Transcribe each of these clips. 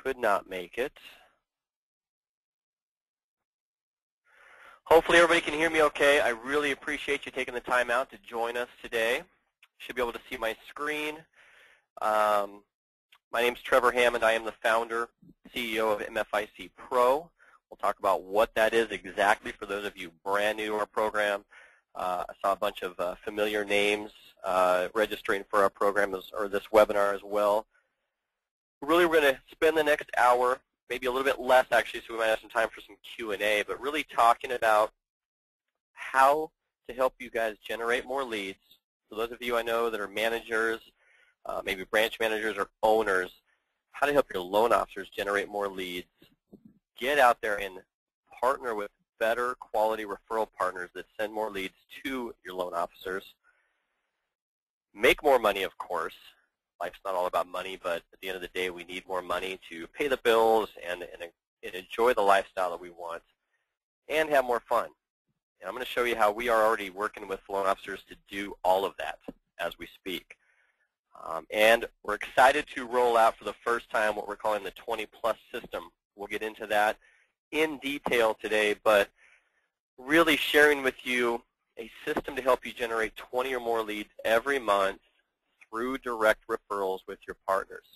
could not make it. Hopefully everybody can hear me okay. I really appreciate you taking the time out to join us today. Should be able to see my screen. My name is Trevor Hammond. I am the founder, CEO of MFIC Pro. We'll talk about what that is exactly for those of you brand new to our program. I saw a bunch of familiar names registering for our program or this webinar as well. Really, we're going to spend the next hour, maybe a little bit less actually, so we might have some time for some Q&A, but really talking about how to help you guys generate more leads. For those of you I know that are managers, maybe branch managers or owners, how to help your loan officers generate more leads. Get out there and partner with better quality referral partners that send more leads to your loan officers. Make more money, of course. Life's not all about money, but at the end of the day, we need more money to pay the bills and enjoy the lifestyle that we want and have more fun. And I'm going to show you how we are already working with loan officers to do all of that as we speak. And we're excited to roll out for the first time what we're calling the 20-plus system. We'll get into that in detail today, but really sharing with you a system to help you generate 20 or more leads every month through direct referrals with your partners.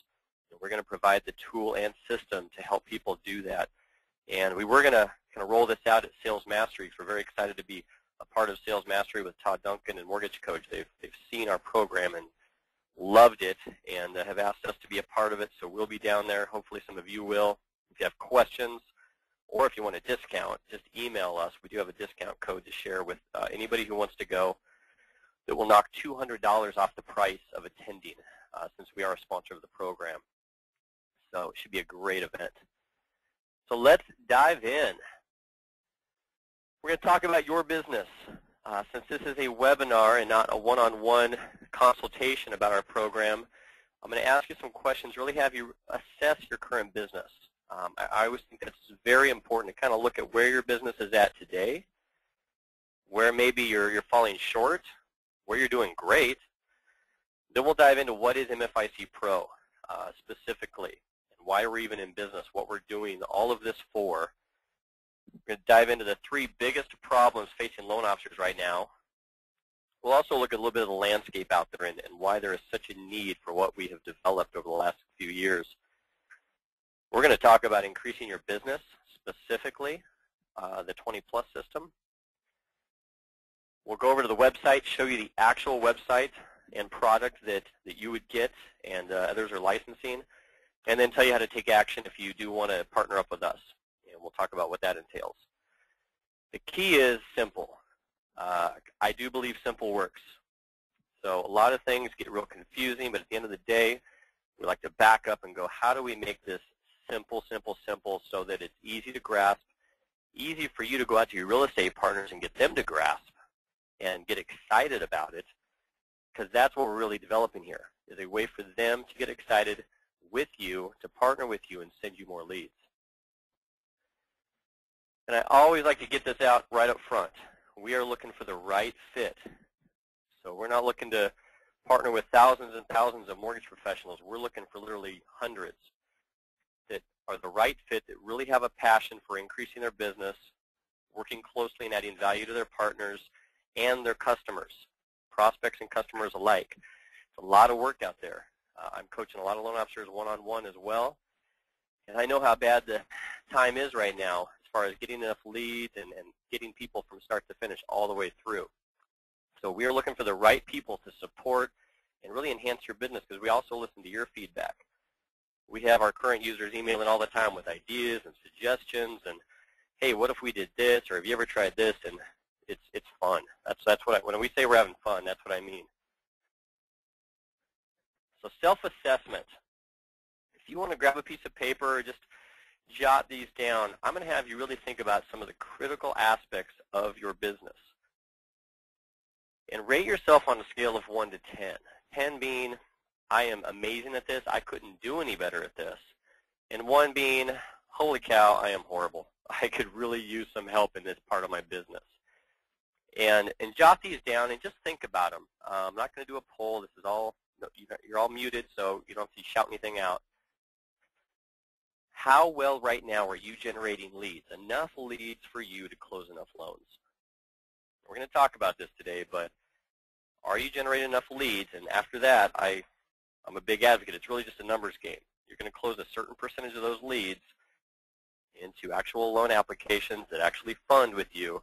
And we're going to provide the tool and system to help people do that. And we were going to kind of roll this out at Sales Mastery. So we're very excited to be a part of Sales Mastery with Todd Duncan and Mortgage Coach. They've seen our program and loved it and have asked us to be a part of it. So we'll be down there. Hopefully some of you will. If you have questions or if you want a discount, just email us. We do have a discount code to share with anybody who wants to go that will knock $200 off the price of attending since we are a sponsor of the program. So it should be a great event. So let's dive in. We're going to talk about your business. Since this is a webinar and not a one-on-one consultation about our program, I'm going to ask you some questions, really have you assess your current business. I always think that's very important to kind of look at where your business is at today, where maybe you're falling short, where you're doing great. Then we'll dive into what is MFIC Pro specifically and why we're even in business, what we're doing all of this for. We're going to dive into the 3 biggest problems facing loan officers right now. We'll also look at a little bit of the landscape out there and why there is such a need for what we have developed over the last few years. We're going to talk about increasing your business, specifically the 20-plus system. We'll go over to the website, show you the actual website and product that you would get and others are licensing, and then tell you how to take action if you do want to partner up with us. And we'll talk about what that entails. The key is simple. I do believe simple works. So a lot of things get real confusing, but at the end of the day, we like to back up and go, how do we make this simple, simple, simple so that it's easy to grasp, easy for you to go out to your real estate partners and get them to grasp and get excited about it, because that's what we're really developing here, is a way for them to get excited with you, to partner with you and send you more leads. And I always like to get this out right up front. We are looking for the right fit. So we're not looking to partner with thousands and thousands of mortgage professionals. We're looking for literally hundreds that are the right fit, that really have a passion for increasing their business, working closely and adding value to their partners and their customers, prospects and customers alike. It's a lot of work out there. I'm coaching a lot of loan officers one-on-one as well, and I know how bad the time is right now as far as getting enough leads and getting people from start to finish all the way through. So we are looking for the right people to support and really enhance your business, because we also listen to your feedback. We have our current users emailing all the time with ideas and suggestions and, hey, what if we did this, or have you ever tried this? And it's fun. That's what when we say we're having fun, that's what I mean. So self-assessment. If you want to grab a piece of paper or just jot these down, I'm going to have you really think about some of the critical aspects of your business. And rate yourself on a scale of 1 to 10. 10 being, I am amazing at this, I couldn't do any better at this. And 1 being, holy cow, I am horrible. I could really use some help in this part of my business. And jot these down and just think about them. I'm not going to do a poll. This is all, you're all muted, so you don't have to shout anything out. how well right now are you generating leads? Enough leads for you to close enough loans. We're going to talk about this today, but are you generating enough leads? And after that, I'm a big advocate. It's really just a numbers game. You're going to close a certain percentage of those leads into actual loan applications that actually fund with you.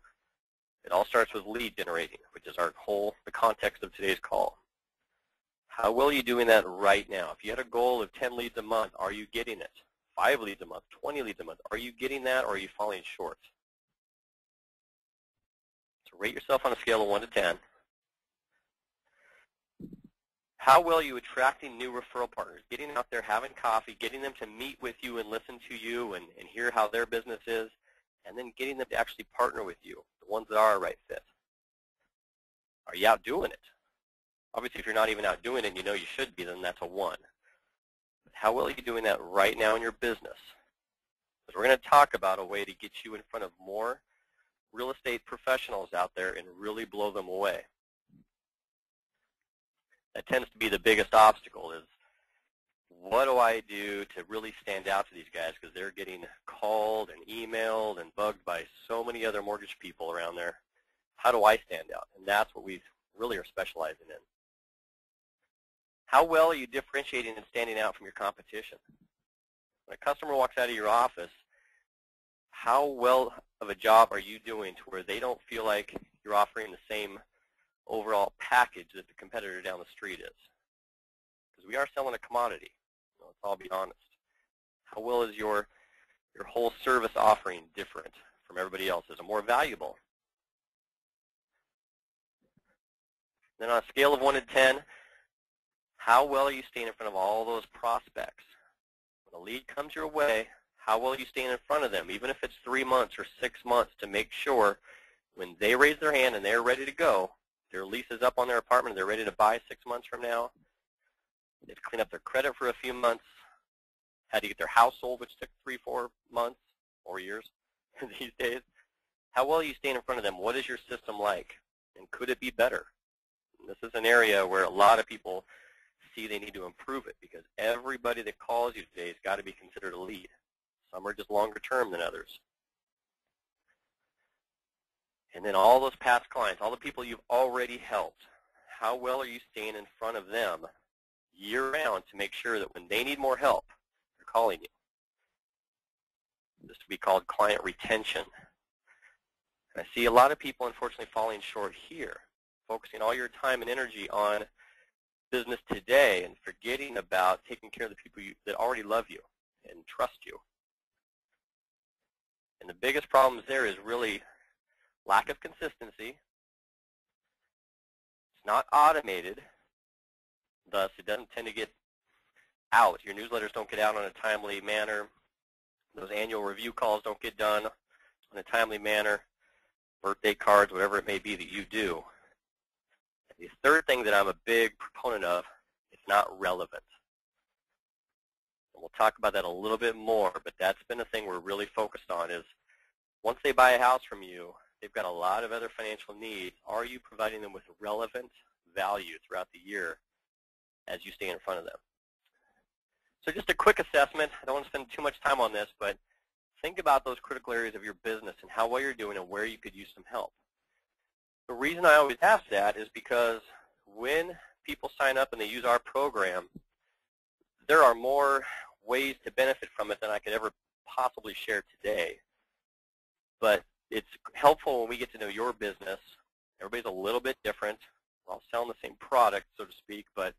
It all starts with lead generating, which is the context of today's call. How well are you doing that right now? If you had a goal of 10 leads a month, are you getting it? 5 leads a month, 20 leads a month, are you getting that, or are you falling short? So rate yourself on a scale of 1 to 10. How well are you attracting new referral partners, getting out there, having coffee, getting them to meet with you and listen to you and hear how their business is, and then getting them to actually partner with you, the ones that are a right fit? Are you out doing it? Obviously, if you're not even out doing it and you know you should be, then that's a 1. But how well are you doing that right now in your business? Because we're going to talk about a way to get you in front of more real estate professionals out there and really blow them away. That tends to be the biggest obstacle is, what do I do to really stand out to these guys? Because they're getting called and emailed and bugged by so many other mortgage people around there. How do I stand out? And that's what we really are specializing in. How well are you differentiating and standing out from your competition? When a customer walks out of your office, how well of a job are you doing to where they don't feel like you're offering the same overall package that the competitor down the street is? Because we are selling a commodity. Let's all be honest. How well is your whole service offering different from everybody else? Is it more valuable? Then on a scale of 1 to 10, how well are you staying in front of all those prospects? When a lead comes your way, how well are you staying in front of them, even if it's 3 months or 6 months, to make sure when they raise their hand and they're ready to go, their lease is up on their apartment, they're ready to buy 6 months from now, they've cleaned up their credit for a few months, had to get their house sold, which took 3-4 months or years these days. How well are you staying in front of them? What is your system like? And could it be better? And this is an area where a lot of people see they need to improve it, because everybody that calls you today has got to be considered a lead. Some are just longer term than others. And then all those past clients, all the people you've already helped, how well are you staying in front of them year-round to make sure that when they need more help, they're calling you? This would be called client retention. And I see a lot of people, unfortunately, falling short here, focusing all your time and energy on business today and forgetting about taking care of the people that already love you and trust you. And the biggest problem there is really lack of consistency. It's not automated, thus it doesn't tend to get out. Your newsletters don't get out on a timely manner. Those annual review calls don't get done in a timely manner. Birthday cards, whatever it may be that you do. And the third thing that I'm a big proponent of, it's not relevant. And we'll talk about that a little bit more, but that's been a thing we're really focused on, is once they buy a house from you, they've got a lot of other financial needs. Are you providing them with relevant value throughout the year as you stay in front of them? So just a quick assessment. I don't want to spend too much time on this, but think about those critical areas of your business and how well you're doing and where you could use some help. The reason I always ask that is because when people sign up and they use our program, there are more ways to benefit from it than I could ever possibly share today. But it's helpful when we get to know your business. Everybody's a little bit different. We're all selling the same product, so to speak, but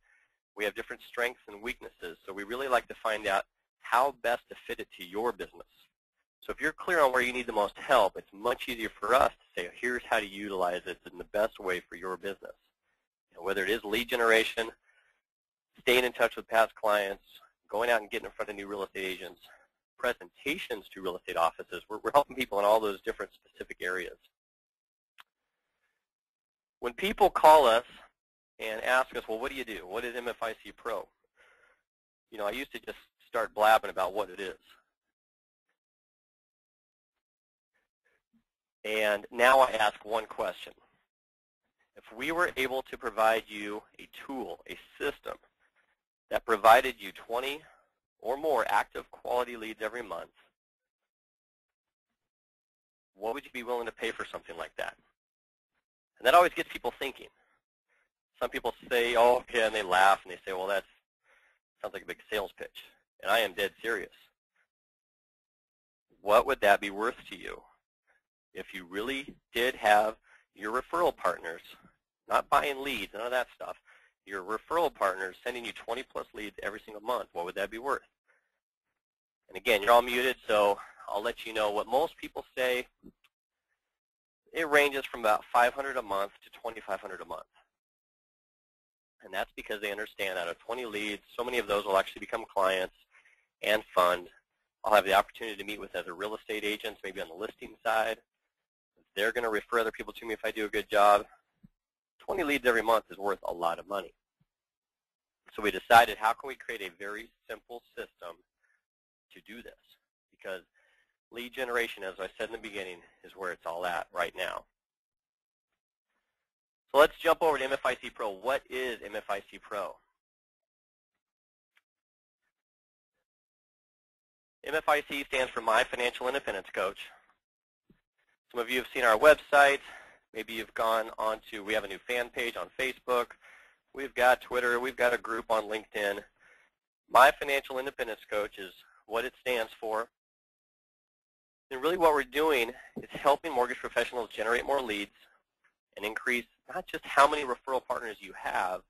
we have different strengths and weaknesses. So we really like to find out how best to fit it to your business. So if you're clear on where you need the most help, it's much easier for us to say, here's how to utilize it in the best way for your business. You know, whether it is lead generation, staying in touch with past clients, going out and getting in front of new real estate agents, presentations to real estate offices. We're helping people in all those different specific areas. When people call us and ask us, well, what do you do? What is MFIC Pro? You know, I used to just start blabbing about what it is. And now I ask one question. If we were able to provide you a tool, a system, that provided you 20 or more active quality leads every month, what would you be willing to pay for something like that? And that always gets people thinking. Some people say, oh, okay, and they laugh, and they say, well, that sounds like a big sales pitch. And I am dead serious. What would that be worth to you if you really did have your referral partners, not buying leads, none of that stuff, your referral partners sending you 20-plus leads every single month? What would that be worth? And again, you're all muted, so I'll let you know what most people say. It ranges from about $500 a month to $2,500 a month. And that's because they understand out of 20 leads, so many of those will actually become clients and fund. I'll have the opportunity to meet with other real estate agents, maybe on the listing side. They're going to refer other people to me if I do a good job. 20 leads every month is worth a lot of money. So we decided, how can we create a very simple system to do this? Because lead generation, as I said in the beginning, is where it's all at right now. So let's jump over to MFIC Pro. What is MFIC Pro? MFIC stands for My Financial Independence Coach. Some of you have seen our website. Maybe you've gone on to, we have a new fan page on Facebook. We've got Twitter. We've got a group on LinkedIn. My Financial Independence Coach is what it stands for. And really what we're doing is helping mortgage professionals generate more leads and increase not just how many referral partners you have,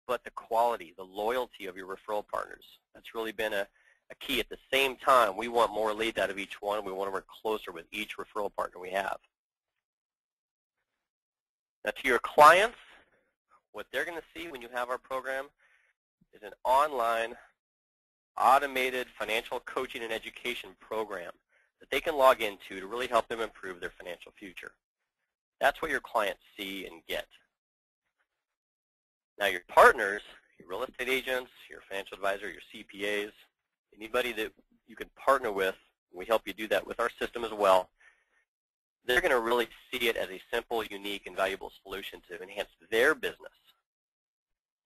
but the quality, the loyalty of your referral partners. That's really been a key. At the same time, we want more leads out of each one. We want to work closer with each referral partner we have. Now, to your clients, what they're going to see when you have our program is an online, automated financial coaching and education program that they can log into to really help them improve their financial future. That's what your clients see and get. Now, your partners, your real estate agents, your financial advisor, your CPAs, anybody that you can partner with, we help you do that with our system as well, they're going to really see it as a simple, unique, and valuable solution to enhance their business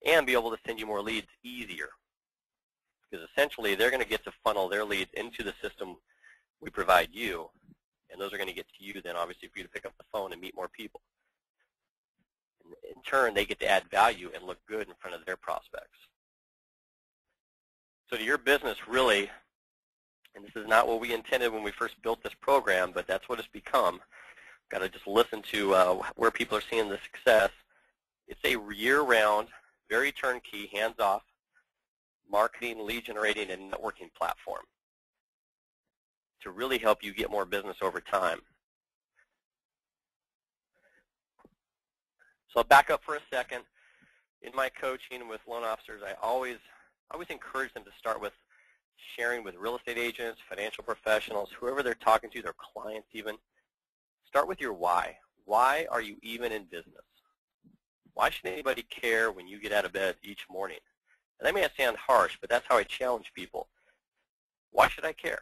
and be able to send you more leads easier. Because essentially, they're going to get to funnel their leads into the system we provide you, and those are going to get to you then, obviously, for you to pick up the phone and meet more people. And in turn, they get to add value and look good in front of their prospects. So to your business, really, and this is not what we intended when we first built this program, but that's what it's become. Got to just listen to where people are seeing the success. It's a year-round, very turnkey, hands-off marketing, lead generating, and networking platform to really help you get more business over time. So I'll back up for a second. In my coaching with loan officers, I always encourage them to start with sharing with real estate agents, financial professionals, whoever they're talking to, their clients even. Start with your why. Why are you even in business? Why should anybody care when you get out of bed each morning? And that may sound harsh, but that's how I challenge people. Why should I care?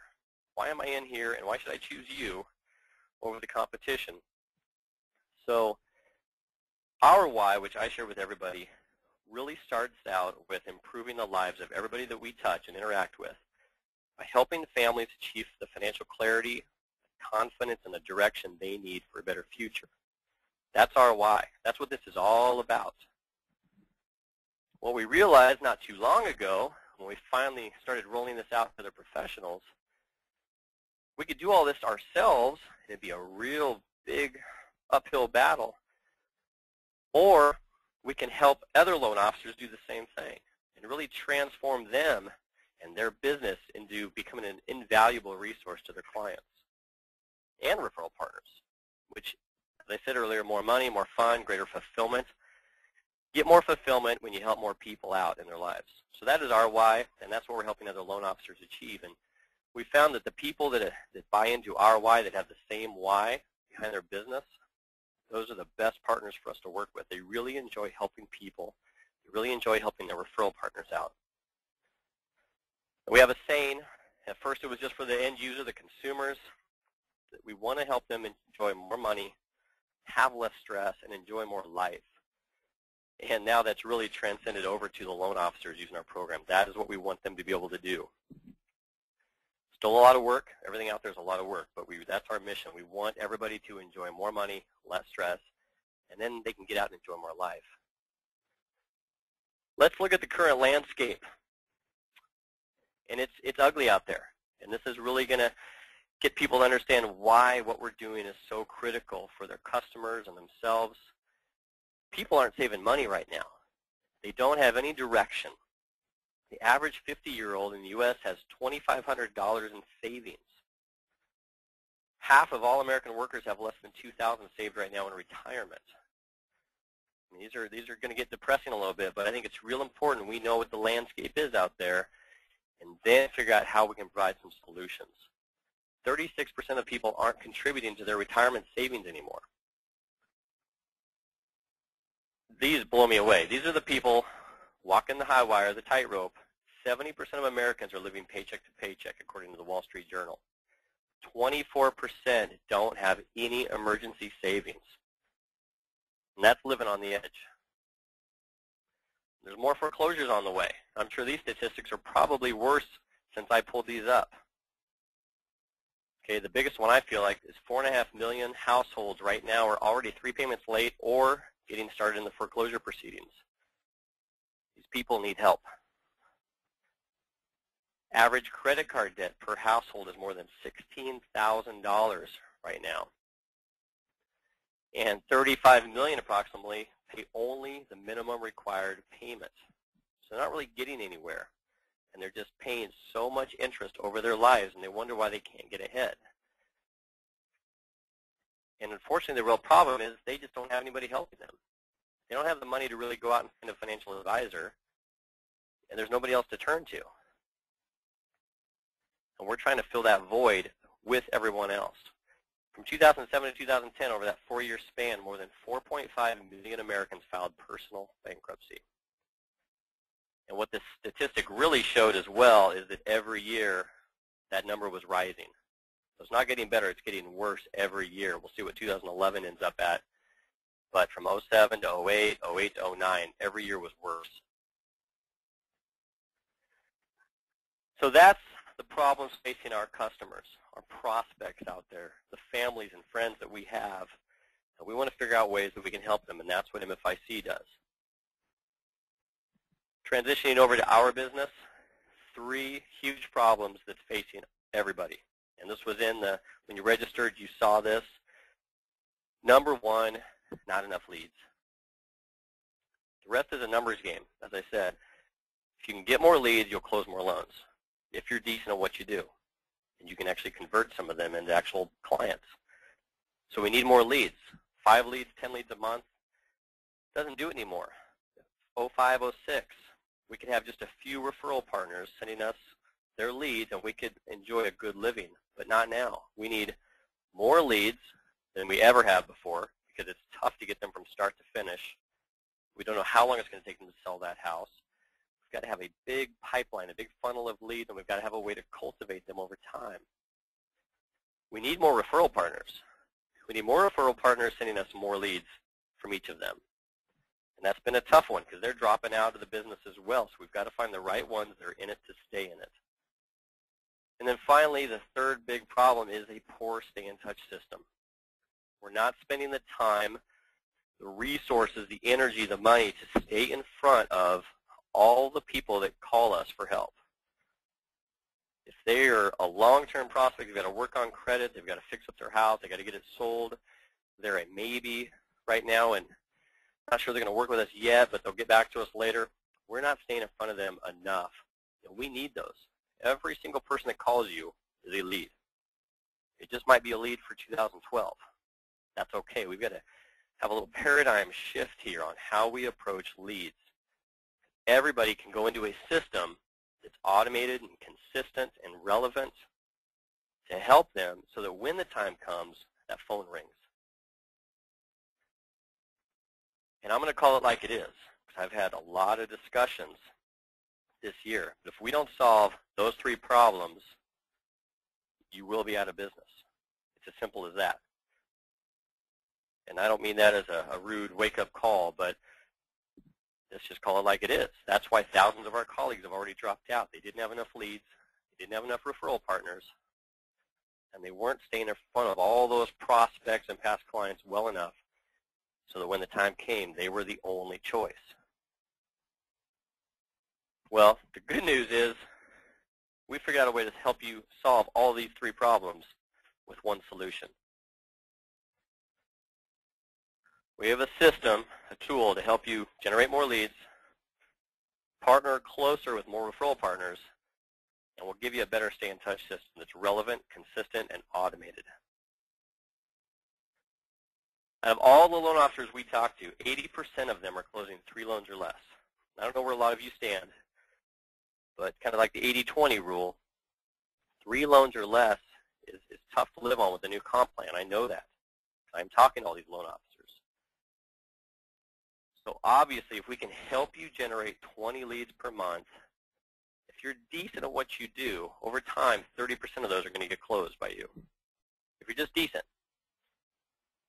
Why am I in here, and why should I choose you over the competition? So our why, which I share with everybody, really starts out with improving the lives of everybody that we touch and interact with by helping families achieve the financial clarity, confidence, and the direction they need for a better future. That's our why. That's what this is all about. What we realized not too long ago, when we finally started rolling this out to the professionals, we could do all this ourselves, and it'd be a real big uphill battle. Or we can help other loan officers do the same thing and really transform them and their business into becoming an invaluable resource to their clients and referral partners, which, as I said earlier, more money, more fun, greater fulfillment. Get more fulfillment when you help more people out in their lives. So that is our why, and that's what we're helping other loan officers achieve. And we found that the people that buy into our why, that have the same why behind their business, those are the best partners for us to work with. They really enjoy helping people. They really enjoy helping their referral partners out. And we have a saying. At first it was just for the end user, the consumers, that we want to help them enjoy more money, have less stress, and enjoy more life. And now that's really transcended over to the loan officers using our program. That is what we want them to be able to do. Still a lot of work. Everything out there is a lot of work, but that's our mission. We want everybody to enjoy more money, less stress, and then they can get out and enjoy more life. Let's look at the current landscape. And it's ugly out there. And this is really going to get people to understand why what we're doing is so critical for their customers and themselves. People aren't saving money right now. They don't have any direction. The average 50-year-old in the U.S. has $2,500 in savings. Half of all American workers have less than $2,000 saved right now in retirement. I mean, these are going to get depressing a little bit, but I think it's real important we know what the landscape is out there and then figure out how we can provide some solutions. 36% of people aren't contributing to their retirement savings anymore. These blow me away. These are the people walking the high wire, the tightrope. 70% of Americans are living paycheck to paycheck, according to the Wall Street Journal. 24% don't have any emergency savings. And that's living on the edge. There's more foreclosures on the way. I'm sure these statistics are probably worse since I pulled these up. Okay, the biggest one I feel like is 4.5 million households right now are already 3 payments late or getting started in the foreclosure proceedings. These people need help. Average credit card debt per household is more than $16,000 right now. And 35 million approximately pay only the minimum required payment. So they're not really getting anywhere. And they're just paying so much interest over their lives, and they wonder why they can't get ahead. And unfortunately, the real problem is they just don't have anybody helping them. They don't have the money to really go out and find a financial advisor, and there's nobody else to turn to. And we're trying to fill that void with everyone else. From 2007 to 2010, over that 4-year span, more than 4.5 million Americans filed personal bankruptcy. And what this statistic really showed as well is that every year that number was rising. So it's not getting better, it's getting worse every year. We'll see what 2011 ends up at. But from 07 to 08, 08 to 09, every year was worse. So that's the problems facing our customers, our prospects out there, the families and friends that we have. And we want to figure out ways that we can help them, and that's what MFIC does. Transitioning over to our business, 3 huge problems that's facing everybody. And this was in the, when you registered, you saw this. Number 1, not enough leads. The rest is a numbers game. As I said, if you can get more leads, you'll close more loans. If you're decent at what you do, and you can actually convert some of them into actual clients. So we need more leads. 5 leads, 10 leads a month doesn't do it anymore. 05, 06, we could have just a few referral partners sending us their leads, and we could enjoy a good living, but not now. We need more leads than we ever have before because it's tough to get them from start to finish. We don't know how long it's going to take them to sell that house. We've got to have a big pipeline, a big funnel of leads, and we've got to have a way to cultivate them over time. We need more referral partners. We need more referral partners sending us more leads from each of them. And that's been a tough one because they're dropping out of the business as well, so we've got to find the right ones that are in it to stay in it. And then finally, the third big problem is a poor stay-in-touch system. We're not spending the time, the resources, the energy, the money to stay in front of all the people that call us for help. If they are a long-term prospect, they've got to work on credit, they've got to fix up their house, they've got to get it sold, they're a maybe right now, and not sure they're going to work with us yet, but they'll get back to us later. We're not staying in front of them enough. And we need those. Every single person that calls you is a lead. It just might be a lead for 2012. That's okay. We've got to have a little paradigm shift here on how we approach leads. Everybody can go into a system that's automated and consistent and relevant to help them so that when the time comes, that phone rings. And I'm going to call it like it is, because I've had a lot of discussions this year. But if we don't solve those 3 problems, you will be out of business. It's as simple as that. And I don't mean that as a rude wake-up call, but Let's just call it like it is. That's why thousands of our colleagues have already dropped out. They didn't have enough leads. They didn't have enough referral partners. And they weren't staying in front of all those prospects and past clients well enough so that when the time came, they were the only choice. Well, the good news is we figured out a way to help you solve all these three problems with one solution. We have a system, a tool to help you generate more leads, partner closer with more referral partners, and we'll give you a better stay-in-touch system that's relevant, consistent, and automated. Out of all the loan officers we talk to, 80% of them are closing 3 loans or less. I don't know where a lot of you stand, but kind of like the 80-20 rule, 3 loans or less is tough to live on with the new comp plan. I know that. I'm talking to all these loan officers. So obviously, if we can help you generate 20 leads per month, if you're decent at what you do, over time, 30% of those are going to get closed by you. If you're just decent.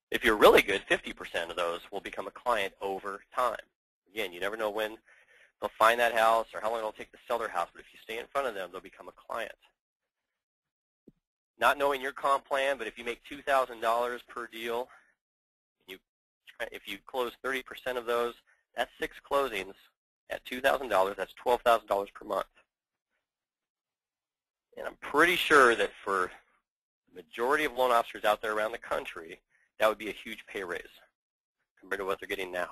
If you're really good, 50% of those will become a client over time. Again, you never know when they'll find that house or how long it'll take to sell their house, but if you stay in front of them, they'll become a client. Not knowing your comp plan, but if you make $2,000 per deal, if you close 30% of those, that's 6 closings at $2,000. That's $12,000 per month. And I'm pretty sure that for the majority of loan officers out there around the country, that would be a huge pay raise compared to what they're getting now.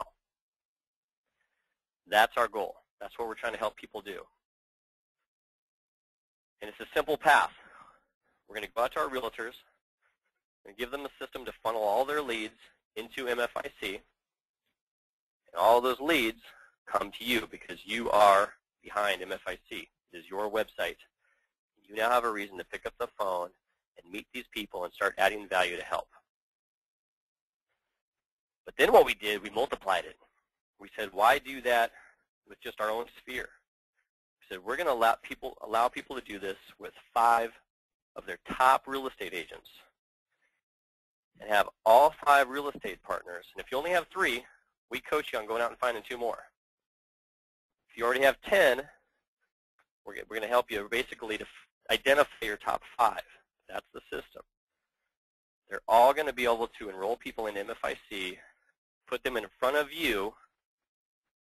That's our goal. That's what we're trying to help people do. And it's a simple path. We're going to go out to our realtors and give them a system to funnel all their leads into MFIC. And all those leads come to you because you are behind MFIC. It is your website. You now have a reason to pick up the phone and meet these people and start adding value to help. But then what we did, we multiplied it. We said, why do that with just our own sphere? We said, we're going to allow people to do this with 5 of their top real estate agents and have all 5 real estate partners. And if you only have 3, we coach you on going out and finding 2 more. If you already have 10, we're going to help you basically to identify your top 5. That's the system. They're all going to be able to enroll people in MFIC, put them in front of you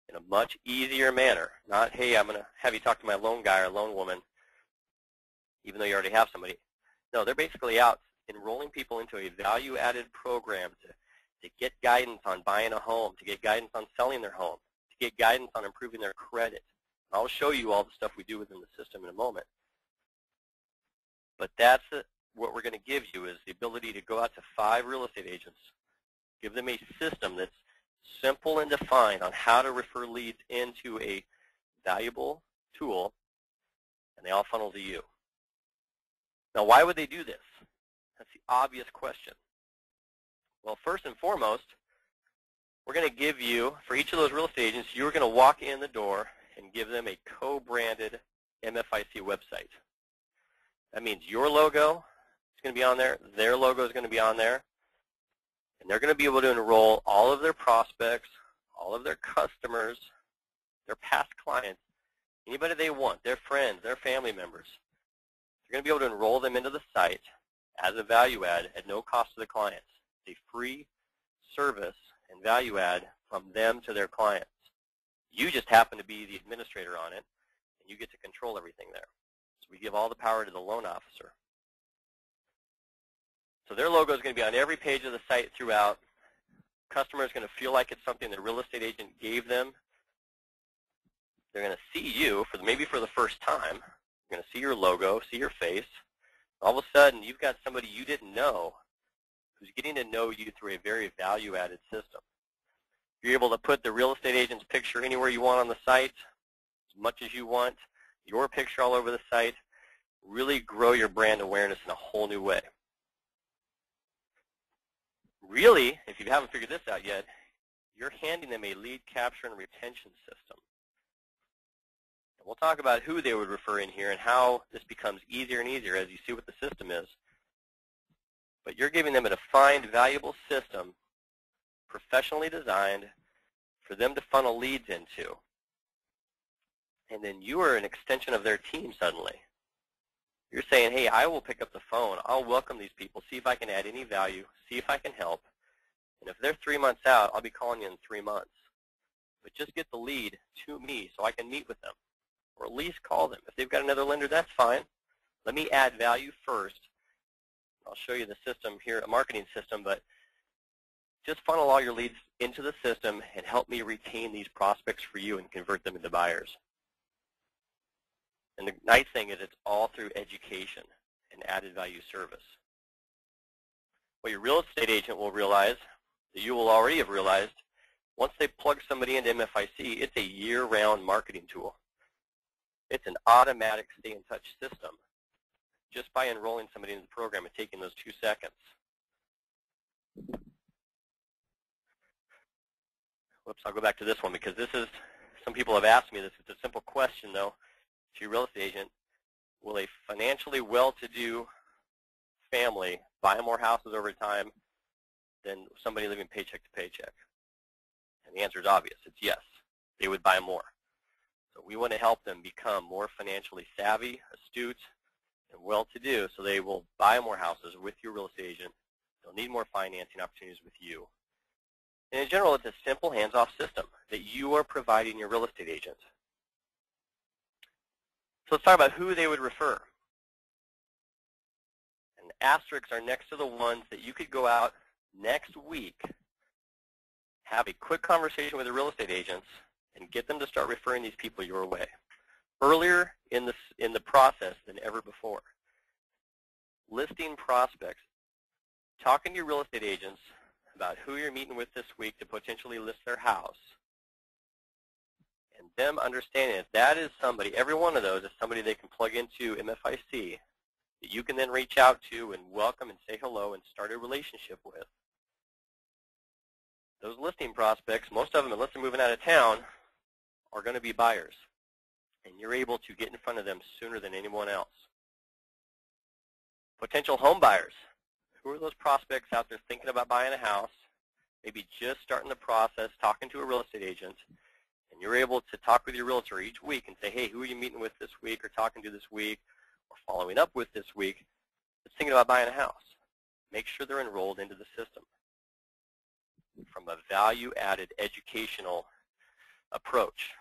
in a much easier manner. Not, hey, I'm going to have you talk to my loan guy or loan woman, even though you already have somebody. No, they're basically out enrolling people into a value-added program to get guidance on buying a home, to get guidance on selling their home, to get guidance on improving their credit. I'll show you all the stuff we do within the system in a moment. But that's what we're going to give you is the ability to go out to 5 real estate agents, give them a system that's simple and defined on how to refer leads into a valuable tool, and they all funnel to you. Now, why would they do this? That's the obvious question. Well, first and foremost, we're going to give you, for each of those real estate agents, you're going to walk in the door and give them a co-branded MFIC website. That means your logo is going to be on there, their logo is going to be on there, and they're going to be able to enroll all of their prospects, all of their customers, their past clients, anybody they want, their friends, their family members. They're going to be able to enroll them into the site as a value add at no cost to the clients. It's a free service and value add from them to their clients. You just happen to be the administrator on it, and you get to control everything there. So we give all the power to the loan officer. So their logo is going to be on every page of the site throughout. Customer is going to feel like it's something the real estate agent gave them. They're going to see you, maybe for the first time. You're going to see your logo, see your face. All of a sudden, you've got somebody you didn't know who's getting to know you through a very value-added system. You're able to put the real estate agent's picture anywhere you want on the site, as much as you want, your picture all over the site, really grow your brand awareness in a whole new way. Really, if you haven't figured this out yet, you're handing them a lead capture and retention system. And we'll talk about who they would refer in here and how this becomes easier and easier as you see what the system is. But you're giving them a defined, valuable system, professionally designed for them to funnel leads into. And then you are an extension of their team suddenly. You're saying, hey, I will pick up the phone. I'll welcome these people, see if I can add any value, see if I can help. And if they're 3 months out, I'll be calling you in 3 months. But just get the lead to me so I can meet with them, or at least call them. If they've got another lender, that's fine. Let me add value first. I'll show you the system here, a marketing system, but just funnel all your leads into the system and help me retain these prospects for you and convert them into buyers. And the nice thing is it's all through education and added value service. What your real estate agent will realize, that you will already have realized, once they plug somebody into MFIC, it's a year-round marketing tool. It's an automatic stay-in-touch system just by enrolling somebody in the program and taking those 2 seconds. Whoops, I'll go back to this one because this is, some people have asked me this. It's a simple question, though, to your real estate agent. Will a financially well-to-do family buy more houses over time than somebody living paycheck to paycheck? And the answer is obvious. It's yes. They would buy more. So we want to help them become more financially savvy, astute, and well-to-do, so they will buy more houses with your real estate agent. They'll need more financing opportunities with you. And in general, it's a simple hands-off system that you are providing your real estate agent. So let's talk about who they would refer. And asterisks are next to the ones that you could go out next week, have a quick conversation with the real estate agents, and get them to start referring these people your way earlier in the process than ever before. Listing prospects, talking to your real estate agents about who you're meeting with this week to potentially list their house, and them understanding that that is somebody, every one of those is somebody they can plug into MFIC that you can then reach out to and welcome and say hello and start a relationship with. Those listing prospects, most of them, unless they're moving out of town, are going to be buyers. And you're able to get in front of them sooner than anyone else. Potential home buyers. Who are those prospects out there thinking about buying a house, maybe just starting the process, talking to a real estate agent, and you're able to talk with your realtor each week and say, hey, who are you meeting with this week or talking to this week or following up with this week that's thinking about buying a house? Make sure they're enrolled into the system. From a value-added educational approach.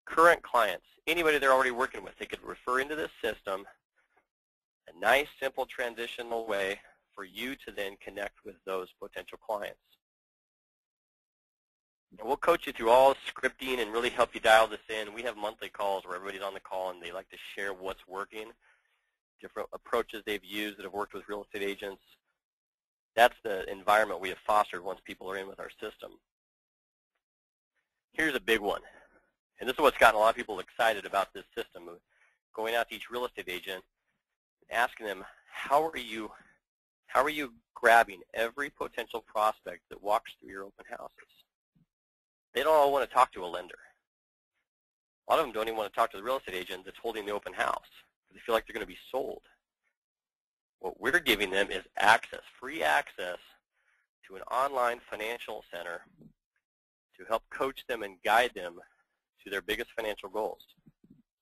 Current clients, anybody they're already working with, they could refer into this system, a nice, simple, transitional way for you to then connect with those potential clients. And we'll coach you through all the scripting and really help you dial this in. We have monthly calls where everybody's on the call and they like to share what's working, different approaches they've used that have worked with real estate agents. That's the environment we have fostered once people are in with our system. Here's a big one. And this is what's gotten a lot of people excited about this system, going out to each real estate agent and asking them, how are you grabbing every potential prospect that walks through your open houses? They don't all want to talk to a lender. A lot of them don't even want to talk to the real estate agent that's holding the open house because they feel like they're going to be sold. What we're giving them is access, free access to an online financial center to help coach them and guide them to their biggest financial goals.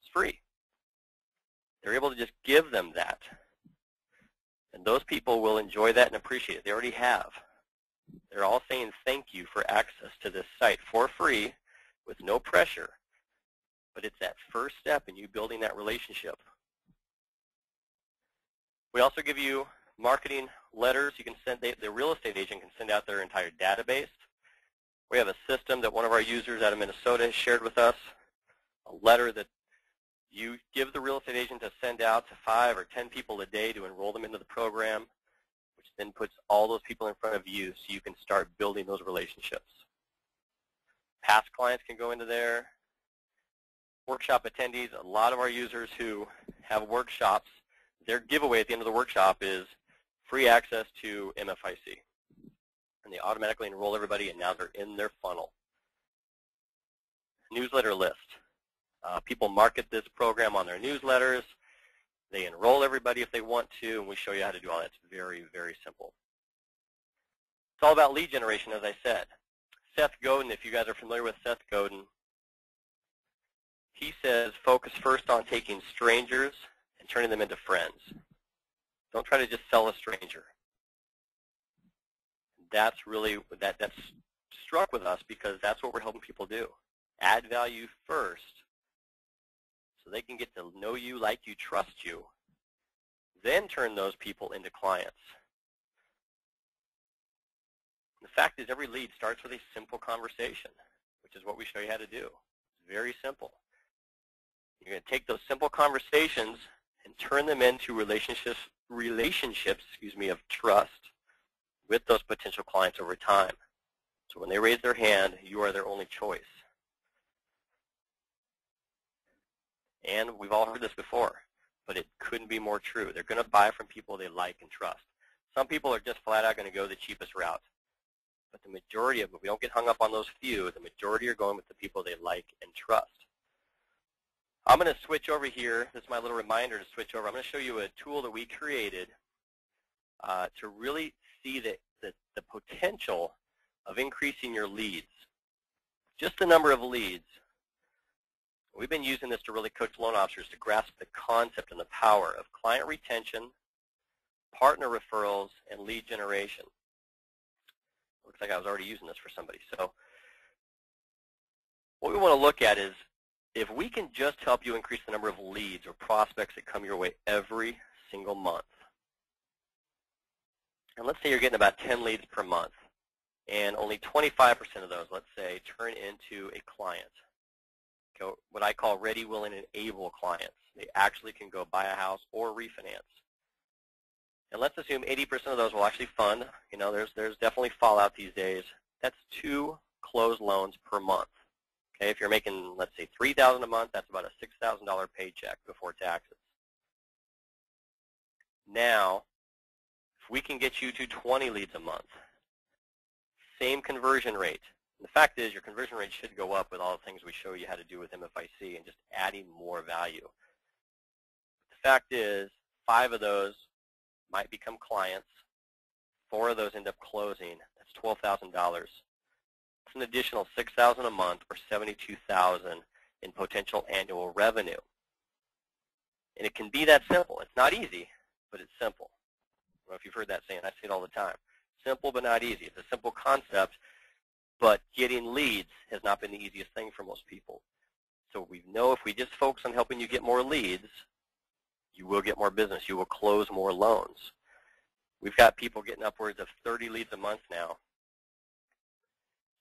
It's free. They're able to just give them that. And those people will enjoy that and appreciate it. They already have. They're all saying thank you for access to this site for free with no pressure. But it's that first step in you building that relationship. We also give you marketing letters. You can send, the real estate agent can send out their entire database. We have a system that one of our users out of Minnesota has shared with us, a letter that you give the real estate agent to send out to 5 or 10 people a day to enroll them into the program, which then puts all those people in front of you so you can start building those relationships. Past clients can go into there. Workshop attendees, a lot of our users who have workshops, their giveaway at the end of the workshop is free access to MFIC. And they automatically enroll everybody, and now they're in their funnel. Newsletter list. People market this program on their newsletters. They enroll everybody if they want to, and we show you how to do all that. It's very, very simple. It's all about lead generation, as I said. Seth Godin, if you guys are familiar with Seth Godin, he says focus first on taking strangers and turning them into friends. Don't try to just sell a stranger. That's really, that's struck with us because that's what we're helping people do. Add value first so they can get to know you, like you, trust you. Then turn those people into clients. The fact is every lead starts with a simple conversation, which is what we show you how to do. It's very simple. You're going to take those simple conversations and turn them into relationships of trust with those potential clients over time. So when they raise their hand, you are their only choice. And we've all heard this before, but it couldn't be more true. They're going to buy from people they like and trust. Some people are just flat out going to go the cheapest route. But the majority of them, we don't get hung up on those few, the majority are going with the people they like and trust. I'm going to switch over here. This is my little reminder to switch over. I'm going to show you a tool that we created to really see the potential of increasing your leads. Just the number of leads. We've been using this to really coach loan officers to grasp the concept and the power of client retention, partner referrals, and lead generation. Looks like I was already using this for somebody. So what we want to look at is if we can just help you increase the number of leads or prospects that come your way every single month. And let's say you're getting about 10 leads per month, and only 25% of those, let's say, turn into a client. Okay, what I call ready, willing, and able clients. They actually can go buy a house or refinance. And let's assume 80% of those will actually fund. You know, there's definitely fallout these days. That's 2 closed loans per month. Okay, if you're making, let's say, $3,000 a month, that's about a $6,000 paycheck before taxes. Now, if we can get you to 20 leads a month, same conversion rate. And the fact is your conversion rate should go up with all the things we show you how to do with MFIC and just adding more value. The fact is 5 of those might become clients. 4 of those end up closing. That's $12,000. It's an additional $6,000 a month or $72,000 in potential annual revenue. And it can be that simple. It's not easy, but it's simple. I don't know if you've heard that saying. I say it all the time. Simple but not easy. It's a simple concept, but getting leads has not been the easiest thing for most people. So we know if we just focus on helping you get more leads, you will get more business. You will close more loans. We've got people getting upwards of 30 leads a month now.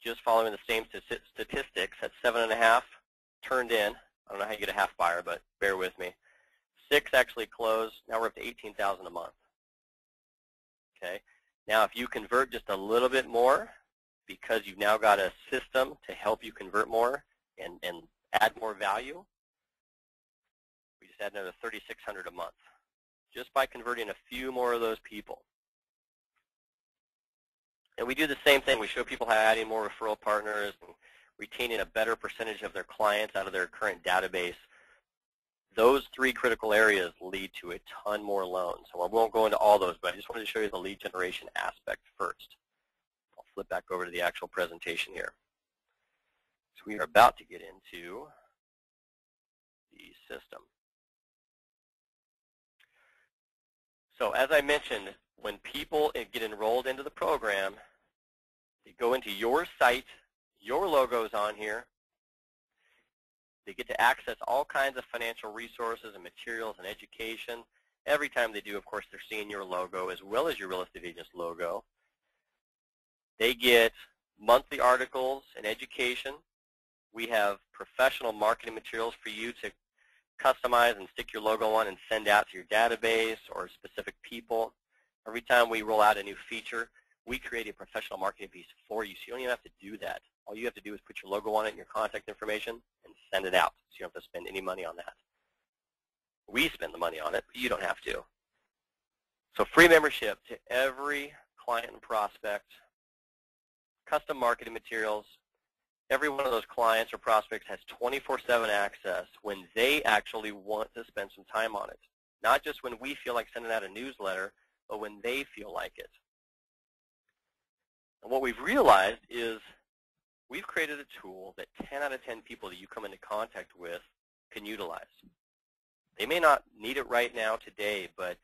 Just following the same statistics, at 7.5 turned in. I don't know how you get a half buyer, but bear with me. 6 actually closed. Now we're up to $18,000 a month. Okay. Now if you convert just a little bit more, because you've now got a system to help you convert more and add more value, we just add another $3,600 a month just by converting a few more of those people. And we do the same thing. We show people how adding more referral partners and retaining a better percentage of their clients out of their current database. Those 3 critical areas lead to a ton more loans. So I won't go into all those, but I just wanted to show you the lead generation aspect first. I'll flip back over to the actual presentation here. So we are about to get into the system. So as I mentioned, when people get enrolled into the program, they go into your site, your logo's on here. They get to access all kinds of financial resources and materials and education. Every time they do, of course, they're seeing your logo as well as your real estate agent's logo. They get monthly articles and education. We have professional marketing materials for you to customize and stick your logo on and send out to your database or specific people. Every time we roll out a new feature, we create a professional marketing piece for you, so you don't even have to do that. All you have to do is put your logo on it and your contact information and send it out, so you don't have to spend any money on that. We spend the money on it, but you don't have to. So free membership to every client and prospect, custom marketing materials. Every one of those clients or prospects has 24/7 access when they actually want to spend some time on it. Not just when we feel like sending out a newsletter, but when they feel like it. And what we've realized is we've created a tool that 10 out of 10 people that you come into contact with can utilize. They may not need it right now today, but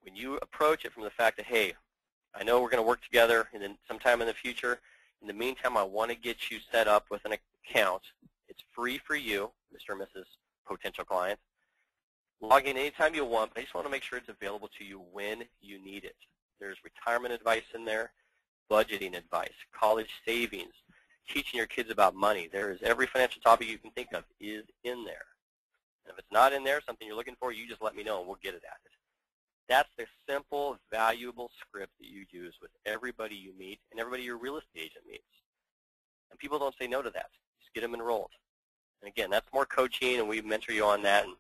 when you approach it from the fact that, hey, I know we're going to work together and then sometime in the future, in the meantime, I want to get you set up with an account. It's free for you, Mr. and Mrs. Potential Client. Log in anytime you want, but I just want to make sure it's available to you when you need it. There's retirement advice in there, budgeting advice, college savings, teaching your kids about money. There is every financial topic you can think of is in there. And if it's not in there, something you're looking for, you just let me know and we'll get it at it. That's the simple, valuable script that you use with everybody you meet and everybody your real estate agent meets. And people don't say no to that. Just get them enrolled. And again, that's more coaching, and we mentor you on that and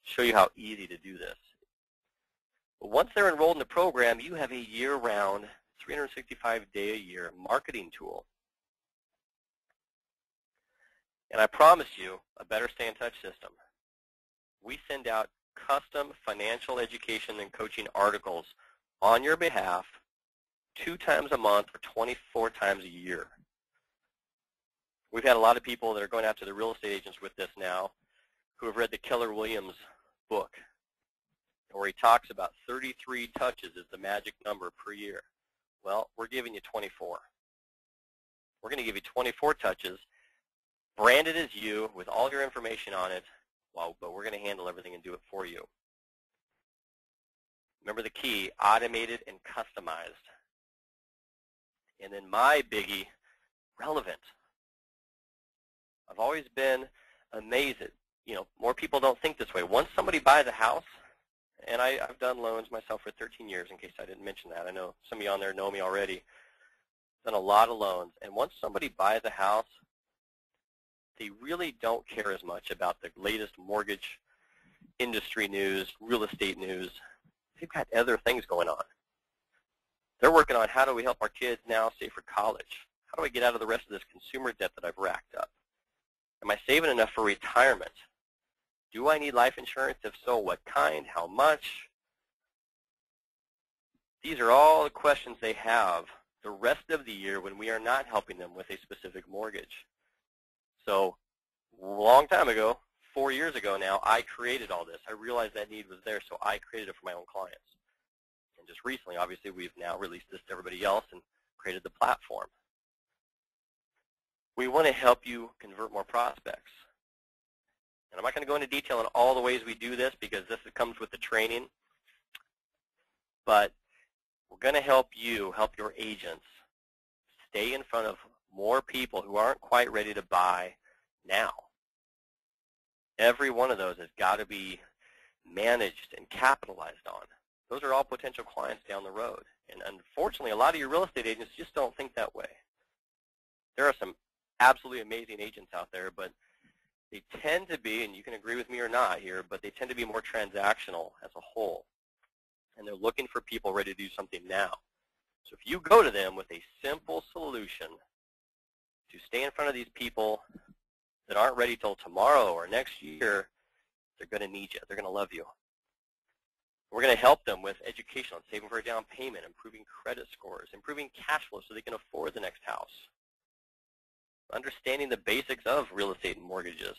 show you how easy to do this. But once they're enrolled in the program, you have a year-round, 365-day-a-year marketing tool. And I promise you a better stay-in-touch system. We send out custom financial education and coaching articles on your behalf 2 times a month or 24 times a year. We've had a lot of people that are going after the real estate agents with this now who have read the Keller Williams book, where he talks about 33 touches is the magic number per year. Well, we're giving you 24. We're going to give you 24 touches, branded as you with all your information on it, but we're going to handle everything and do it for you. Remember the key, automated and customized. And then my biggie, relevant. I've always been amazed at, more people don't think this way. Once somebody buys a house, and I've done loans myself for 13 years, in case I didn't mention that. I know some of you on there know me already. Done a lot of loans. And once somebody buys a house, they really don't care as much about the latest mortgage industry news, real estate news. They've got other things going on. They're working on how do we help our kids now save for college? How do I get out of the rest of this consumer debt that I've racked up? Am I saving enough for retirement? Do I need life insurance? If so, what kind? How much? These are all the questions they have the rest of the year when we are not helping them with a specific mortgage. So a long time ago, 4 years ago now, I created all this. I realized that need was there, so I created it for my own clients. And just recently, obviously, we've now released this to everybody else and created the platform. We want to help you convert more prospects. And I'm not going to go into detail on all the ways we do this because this comes with the training. But we're going to help you, help your agents stay in front of more people who aren't quite ready to buy now. Every one of those has got to be managed and capitalized on. Those are all potential clients down the road. And unfortunately, a lot of your real estate agents just don't think that way. There are some absolutely amazing agents out there, but they tend to be, and you can agree with me or not here, but they tend to be more transactional as a whole. And they're looking for people ready to do something now. So if you go to them with a simple solution to stay in front of these people that aren't ready till tomorrow or next year, they're going to need you. They're going to love you. We're going to help them with education on saving for a down payment, improving credit scores, improving cash flow so they can afford the next house, understanding the basics of real estate and mortgages.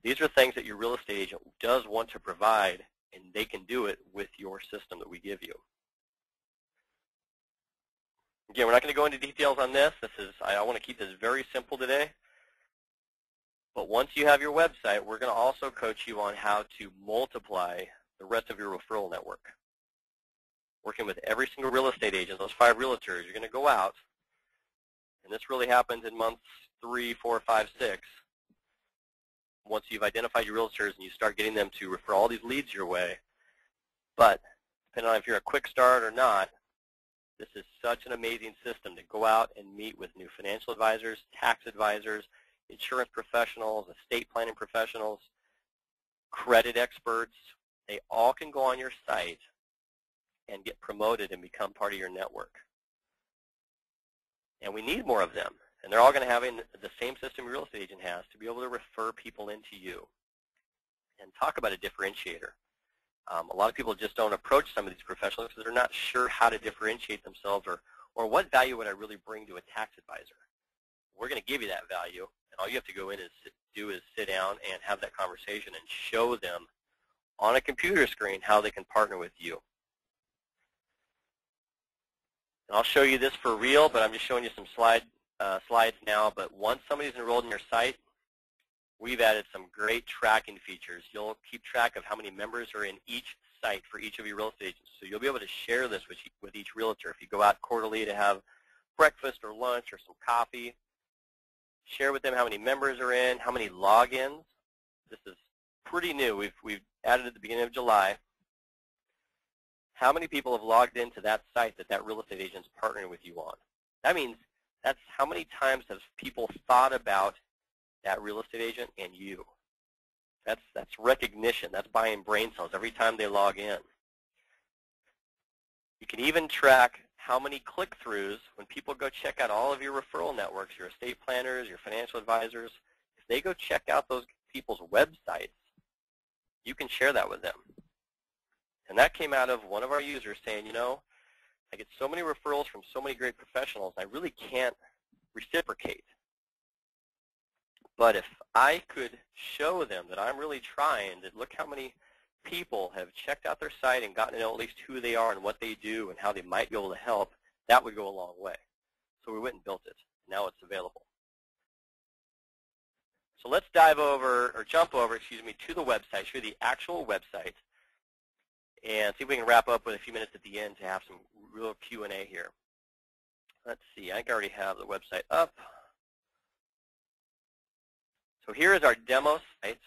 These are things that your real estate agent does want to provide, and they can do it with your system that we give you. Again, we're not going to go into details on this. I want to keep this very simple today. But once you have your website, we're going to also coach you on how to multiply the rest of your referral network. Working with every single real estate agent, those 5 realtors, you're going to go out, and this really happens in months 3, 4, 5, 6. Once you've identified your realtors and you start getting them to refer all these leads your way. But depending on if you're a quick start or not, this is such an amazing system to go out and meet with new financial advisors, tax advisors, insurance professionals, estate planning professionals, credit experts. They all can go on your site and get promoted and become part of your network. And we need more of them. And they're all going to have the same system your real estate agent has to be able to refer people into you. And talk about a differentiator. A lot of people just don't approach some of these professionals because they're not sure how to differentiate themselves or what value would I really bring to a tax advisor. we're going to give you that value, and all you have to go in is sit down and have that conversation and show them on a computer screen how they can partner with you. And I'll show you this for real, but I'm just showing you some slides now. But once somebody's enrolled in your site, we've added some great tracking features. You'll keep track of how many members are in each site for each of your real estate agents. So you'll be able to share this with each realtor. If you go out quarterly to have breakfast or lunch or some coffee, share with them how many members are in, how many logins. This is pretty new. We've added at the beginning of July. How many people have logged into that site that real estate agent's partnering with you on? That means that's how many times have people thought about that real estate agent and you. That's recognition. That's buying brain cells every time they log in. You can even track how many click-throughs when people go check out all of your referral networks, your estate planners, your financial advisors. If they go check out those people's websites, you can share that with them. And that came out of one of our users saying, you know, I get so many referrals from so many great professionals, I really can't reciprocate. But if I could show them that I'm really trying, that look how many people have checked out their site and gotten to know at least who they are and what they do and how they might be able to help, that would go a long way. So we went and built it. Now it's available. So let's jump over, to the website, show you the actual website, and see if we can wrap up with a few minutes at the end to have some real Q&A here. Let's see, I think I already have the website up. So here is our demo site.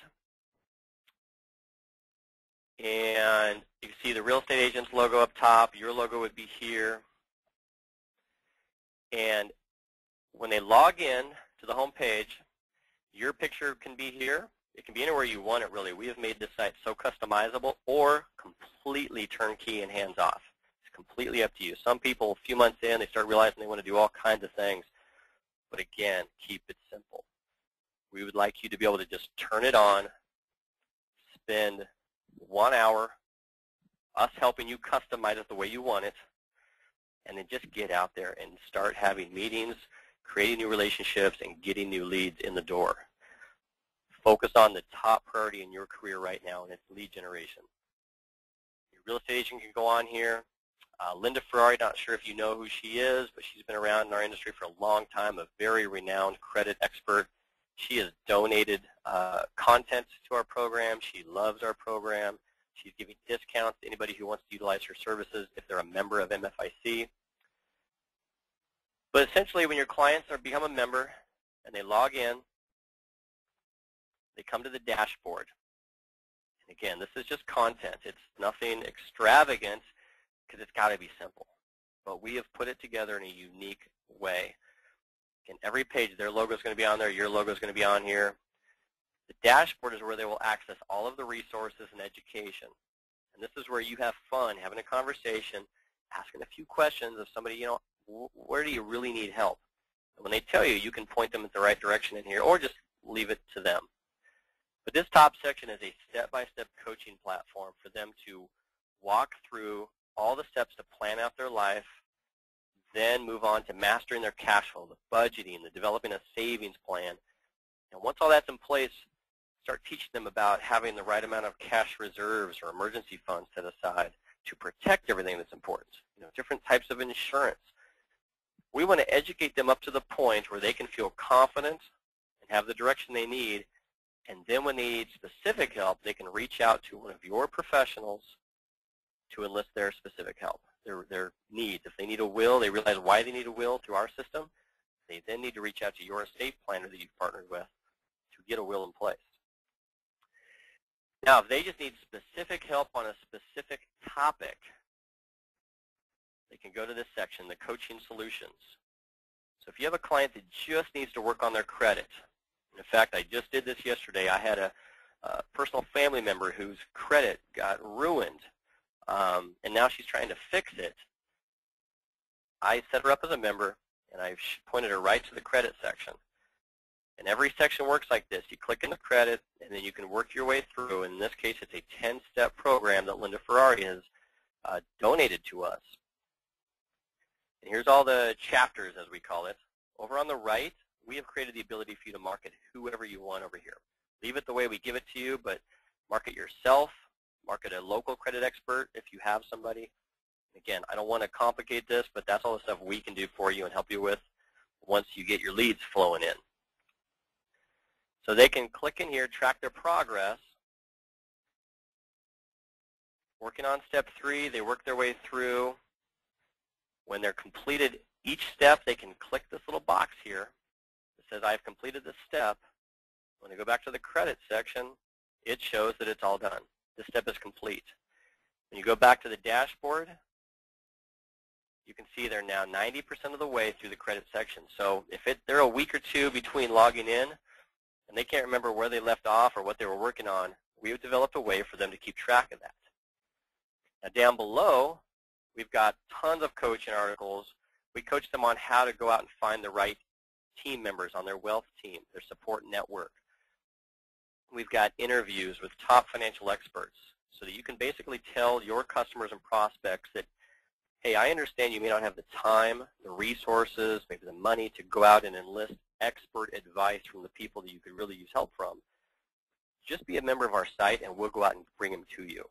And you can see the real estate agent's logo up top. Your logo would be here. And when they log in to the home page, your picture can be here. It can be anywhere you want it, really. We have made this site so customizable or completely turnkey and hands-off. It's completely up to you. Some people, a few months in, they start realizing they want to do all kinds of things. But again, keep it simple. We would like you to be able to just turn it on, spend 1 hour, us helping you customize it the way you want it, and then just get out there and start having meetings, creating new relationships, and getting new leads in the door. Focus on the top priority in your career right now, and it's lead generation. Your real estate agent can go on here. Linda Ferrari, not sure if you know who she is, but she's been around in our industry for a long time, a very renowned credit expert. She has donated content to our program. She loves our program. She's giving discounts to anybody who wants to utilize her services if they're a member of MFIC. But essentially, when your clients become a member and they log in, they come to the dashboard. And again, this is just content. It's nothing extravagant because it's got to be simple. But we have put it together in a unique way. In every page, their logo is going to be on there. Your logo is going to be on here. The dashboard is where they will access all of the resources and education. And this is where you have fun, having a conversation, asking a few questions of somebody, you know, where do you really need help? And when they tell you, you can point them in the right direction in here or just leave it to them. But this top section is a step-by-step coaching platform for them to walk through all the steps to plan out their life, then move on to mastering their cash flow, the budgeting, the developing a savings plan. And once all that's in place, start teaching them about having the right amount of cash reserves or emergency funds set aside to protect everything that's important. You know, different types of insurance. We want to educate them up to the point where they can feel confident and have the direction they need. And then when they need specific help, they can reach out to one of your professionals to enlist their specific help, their needs. If they need a will, they realize why they need a will through our system. They then need to reach out to your estate planner that you've partnered with to get a will in place. Now, if they just need specific help on a specific topic, they can go to this section, the coaching solutions. So if you have a client that just needs to work on their credit, in fact, I just did this yesterday. I had a personal family member whose credit got ruined, and now she's trying to fix it. I set her up as a member, and I pointed her right to the credit section. And every section works like this. You click in the credit, and then you can work your way through. In this case, it's a 10-step program that Linda Ferrari has donated to us. And here's all the chapters, as we call it. Over on the right, we have created the ability for you to market whoever you want over here. Leave it the way we give it to you, but market yourself, market a local credit expert if you have somebody. Again, I don't want to complicate this, but that's all the stuff we can do for you and help you with once you get your leads flowing in. So they can click in here, track their progress. Working on step 3, they work their way through. When they're completed each step, they can click this little box here that says, I've completed this step. When they go back to the credit section, it shows that it's all done. This step is complete. When you go back to the dashboard, you can see they're now 90% of the way through the credit section. So if they're a week or two between logging in and they can't remember where they left off or what they were working on, we have developed a way for them to keep track of that. Now down below, we've got tons of coaching articles. We coach them on how to go out and find the right team members on their wealth team, their support network. We've got interviews with top financial experts so that you can basically tell your customers and prospects that, hey, I understand you may not have the time, the resources, maybe the money to go out and enlist expert advice from the people that you could really use help from. Just be a member of our site and we'll go out and bring them to you.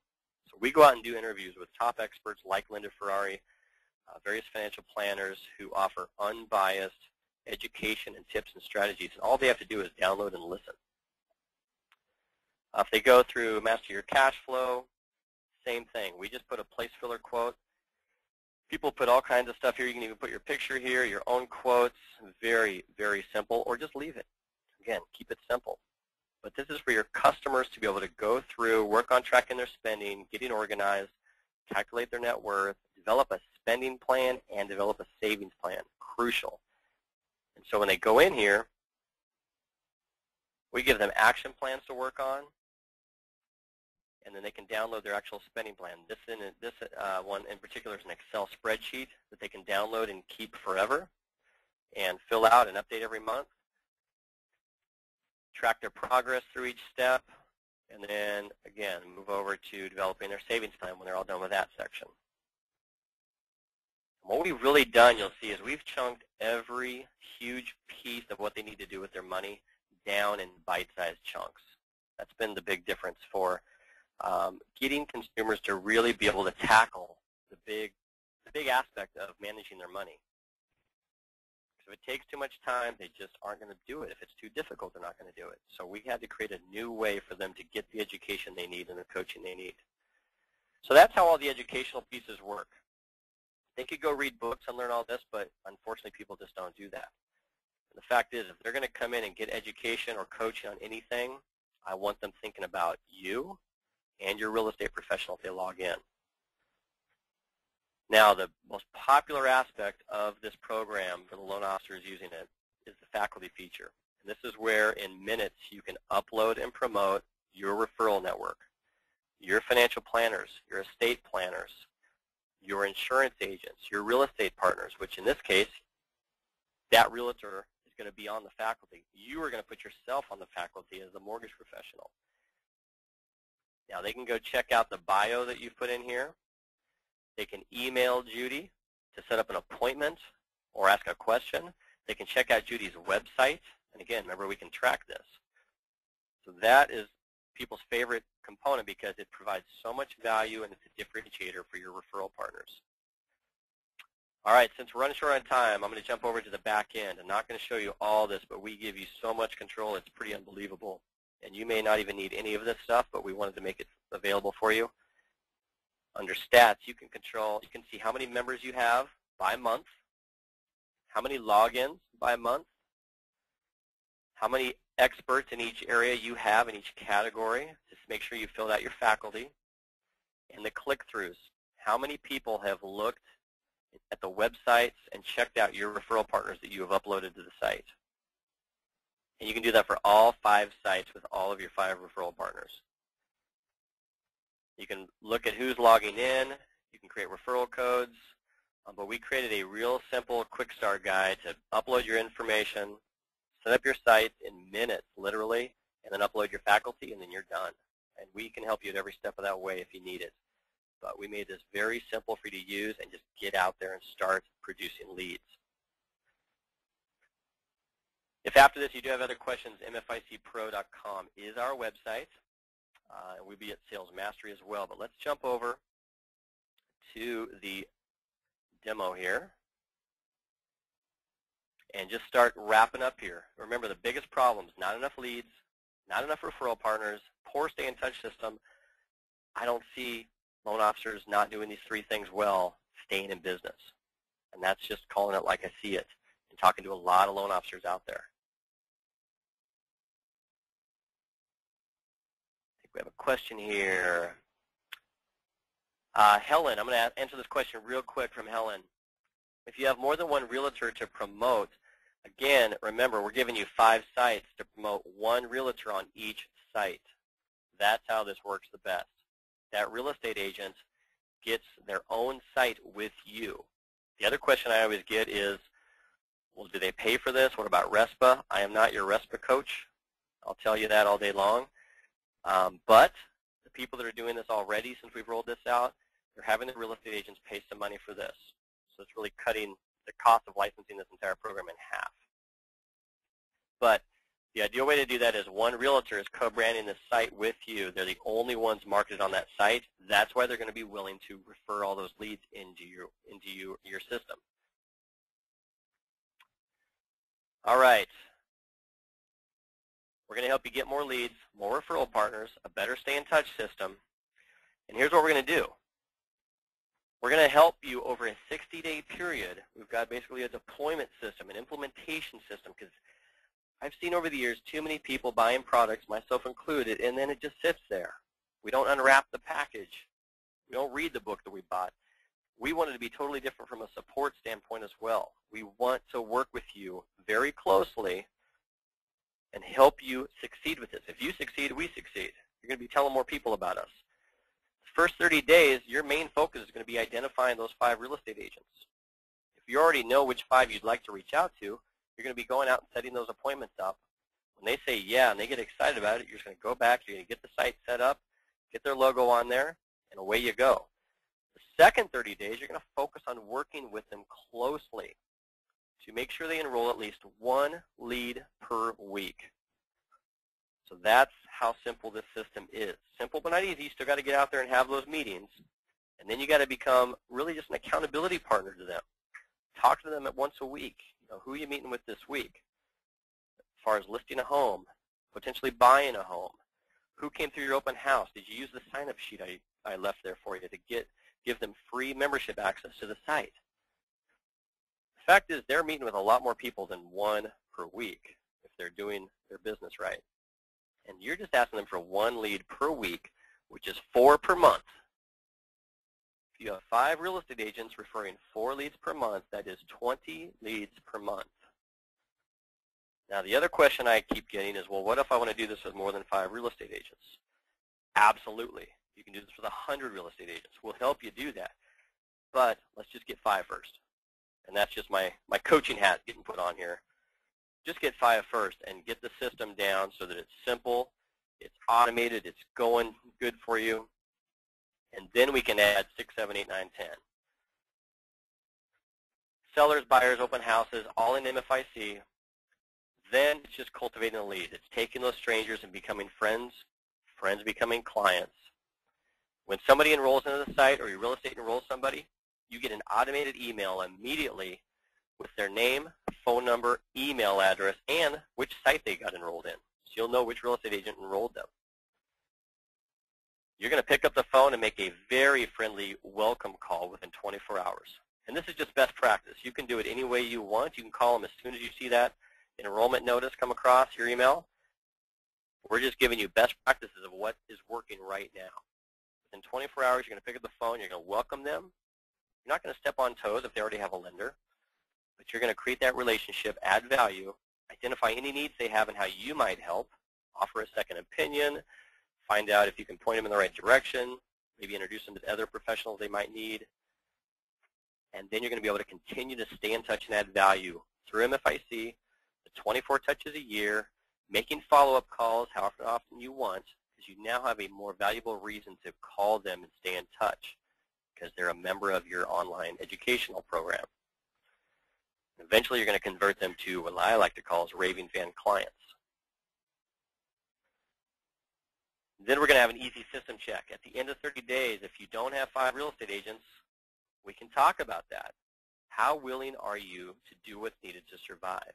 So we go out and do interviews with top experts like Linda Ferrari, various financial planners who offer unbiased education and tips and strategies. And all they have to do is download and listen. If they go through Master Your Cash Flow, same thing. We just put a place filler quote. People put all kinds of stuff here. You can even put your picture here, your own quotes. Very, very simple, or just leave it. Again, keep it simple. But this is for your customers to be able to go through, work on tracking their spending, getting organized, calculate their net worth, develop a spending plan, and develop a savings plan. Crucial. And so when they go in here, we give them action plans to work on, and then they can download their actual spending plan. This one in particular is an Excel spreadsheet that they can download and keep forever and fill out and update every month. Track their progress through each step, and then, again, move over to developing their savings plan when they're all done with that section. And what we've really done, you'll see, is we've chunked every huge piece of what they need to do with their money down in bite-sized chunks. That's been the big difference for getting consumers to really be able to tackle the big aspect of managing their money. If it takes too much time, they just aren't going to do it. If it's too difficult, they're not going to do it. So we had to create a new way for them to get the education they need and the coaching they need. So that's how all the educational pieces work. They could go read books and learn all this, but unfortunately people just don't do that. And the fact is, if they're going to come in and get education or coaching on anything, I want them thinking about you and your real estate professional if they log in. Now, the most popular aspect of this program for the loan officers using it is the faculty feature. And this is where in minutes you can upload and promote your referral network, your financial planners, your estate planners, your insurance agents, your real estate partners, which in this case, that realtor is going to be on the faculty. You are going to put yourself on the faculty as the mortgage professional. Now, they can go check out the bio that you've put in here. They can email Judy to set up an appointment or ask a question. They can check out Judy's website. And again, remember, we can track this. So that is people's favorite component because it provides so much value and it's a differentiator for your referral partners. All right, since we're running short on time, I'm going to jump over to the back end. I'm not going to show you all this, but we give you so much control, it's pretty unbelievable. And you may not even need any of this stuff, but we wanted to make it available for you. Under stats, you can see how many members you have by month, how many logins by month, how many experts in each area you have in each category. Just make sure you fill out your faculty, and the click-throughs. How many people have looked at the websites and checked out your referral partners that you have uploaded to the site? And you can do that for all 5 sites with all of your 5 referral partners. You can look at who's logging in. You can create referral codes. But we created a real simple quick start guide to upload your information, set up your site in minutes, literally, and then upload your faculty, and then you're done. And we can help you at every step of that way if you need it. But we made this very simple for you to use and just get out there and start producing leads. If after this you do have other questions, MFICpro.com is our website. We'll be at Sales Mastery as well. But let's jump over to the demo here and just start wrapping up here. Remember, the biggest problems: not enough leads, not enough referral partners, poor stay-in-touch system. I don't see loan officers not doing these three things well staying in business. And that's just calling it like I see it and talking to a lot of loan officers out there. I think we have a question here. Helen, I'm going to answer this question real quick from Helen. If you have more than one realtor to promote, again, remember, we're giving you 5 sites to promote one realtor on each site. That's how this works the best. That real estate agent gets their own site with you. The other question I always get is, well, do they pay for this? What about RESPA? I am not your RESPA coach. I'll tell you that all day long. But the people that are doing this already, since we've rolled this out, they're having the real estate agents pay some money for this. So it's really cutting the cost of licensing this entire program in half. But the ideal way to do that is one realtor is co-branding the site with you. They're the only ones marketed on that site. That's why they're going to be willing to refer all those leads into your system. All right. We're going to help you get more leads, more referral partners, a better stay-in-touch system. And here's what we're going to do. We're going to help you over a 60-day period. We've got basically a deployment system, an implementation system, because I've seen over the years too many people buying products, myself included, and then it just sits there. We don't unwrap the package. We don't read the book that we bought. We want it to be totally different from a support standpoint as well. We want to work with you very closely and help you succeed with this. If you succeed, we succeed. You're going to be telling more people about us. The first 30 days, your main focus is going to be identifying those 5 real estate agents. If you already know which 5 you'd like to reach out to, you're going to be going out and setting those appointments up. When they say yeah and they get excited about it, you're just going to go back, you're going to get the site set up, get their logo on there, and away you go. The second 30 days, you're going to focus on working with them closely to make sure they enroll at least 1 lead per week. So that's how simple this system is. Simple but not easy. You still got to get out there and have those meetings. And then you got to become really just an accountability partner to them. Talk to them at once a week. You know, who are you meeting with this week? As far as listing a home, potentially buying a home. Who came through your open house? Did you use the sign-up sheet I left there for you to give them free membership access to the site? The fact is, they're meeting with a lot more people than 1 per week if they're doing their business right. And you're just asking them for 1 lead per week, which is 4 per month. If you have 5 real estate agents referring 4 leads per month, that is 20 leads per month. Now, the other question I keep getting is, well, what if I want to do this with more than 5 real estate agents? Absolutely. You can do this with 100 real estate agents. We'll help you do that. But let's just get 5 first. And that's just my coaching hat getting put on here. Just get 5 first and get the system down so that it's simple, it's automated, it's going good for you. And then we can add 6, 7, 8, 9, 10. Sellers, buyers, open houses, all in MFIC. Then it's just cultivating a lead. It's taking those strangers and becoming friends, friends becoming clients. When somebody enrolls into the site or your real estate enrolls somebody, you get an automated email immediately with their name, phone number, email address, and which site they got enrolled in. So you'll know which real estate agent enrolled them. You're going to pick up the phone and make a very friendly welcome call within 24 hours. And this is just best practice. You can do it any way you want. You can call them as soon as you see that enrollment notice come across your email. We're just giving you best practices of what is working right now. Within 24 hours, you're going to pick up the phone. You're going to welcome them. You're not going to step on toes if they already have a lender. But you're going to create that relationship, add value, identify any needs they have and how you might help, offer a second opinion, find out if you can point them in the right direction, maybe introduce them to other professionals they might need. And then you're going to be able to continue to stay in touch and add value through MFIC, the 24 touches a year, making follow-up calls however often you want, because you now have a more valuable reason to call them and stay in touch because they're a member of your online educational program. Eventually, you're going to convert them to what I like to call as raving fan clients. Then we're going to have an easy system check. At the end of 30 days, if you don't have 5 real estate agents, we can talk about that. How willing are you to do what's needed to survive?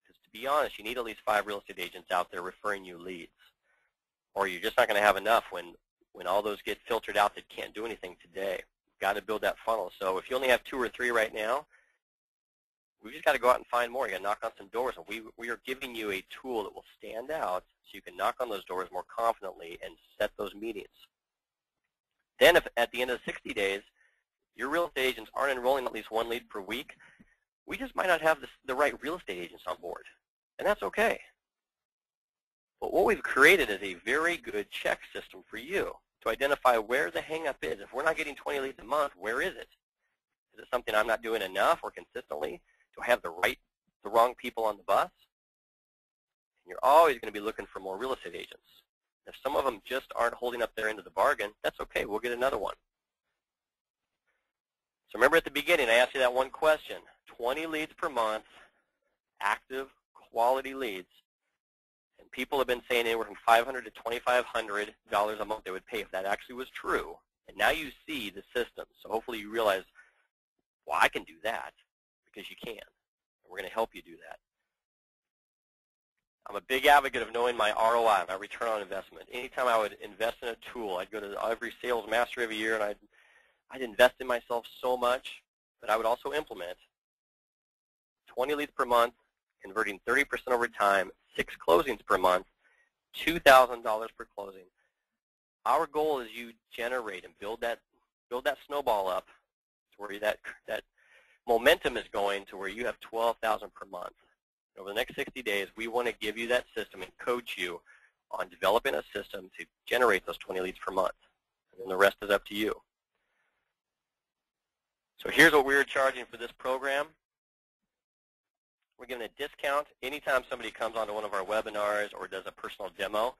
Because to be honest, you need at least 5 real estate agents out there referring you leads, or you're just not going to have enough when all those get filtered out that can't do anything today. You've got to build that funnel. So if you only have 2 or 3 right now, we've just got to go out and find more. You got to knock on some doors, and we are giving you a tool that will stand out so you can knock on those doors more confidently and set those meetings. Then if at the end of 60 days, your real estate agents aren't enrolling at least 1 lead per week, we just might not have the right real estate agents on board, and that's okay. But what we've created is a very good check system for you to identify where the hang-up is. If we're not getting 20 leads a month, where is it? Is it something I'm not doing enough or consistently? Do I have the wrong people on the bus? And you're always going to be looking for more real estate agents. If some of them just aren't holding up their end of the bargain, that's okay. We'll get another one. So remember at the beginning, I asked you that one question. 20 leads per month, active, quality leads. And people have been saying anywhere from $500 to $2,500 a month they would pay if that actually was true. And now you see the system. So hopefully you realize, well, I can do that, because you can. And we're going to help you do that. I'm a big advocate of knowing my ROI, my return on investment. Anytime I would invest in a tool, I'd go to every sales mastery every year, and I'd invest in myself so much, but I would also implement 20 leads per month, converting 30% over time, 6 closings per month, $2,000 per closing. Our goal is you generate and build that snowball up to where that momentum is going to where you have $12,000 per month. Over the next 60 days, we want to give you that system and coach you on developing a system to generate those 20 leads per month. And then the rest is up to you. So here's what we're charging for this program. We're giving a discount anytime somebody comes onto one of our webinars or does a personal demo,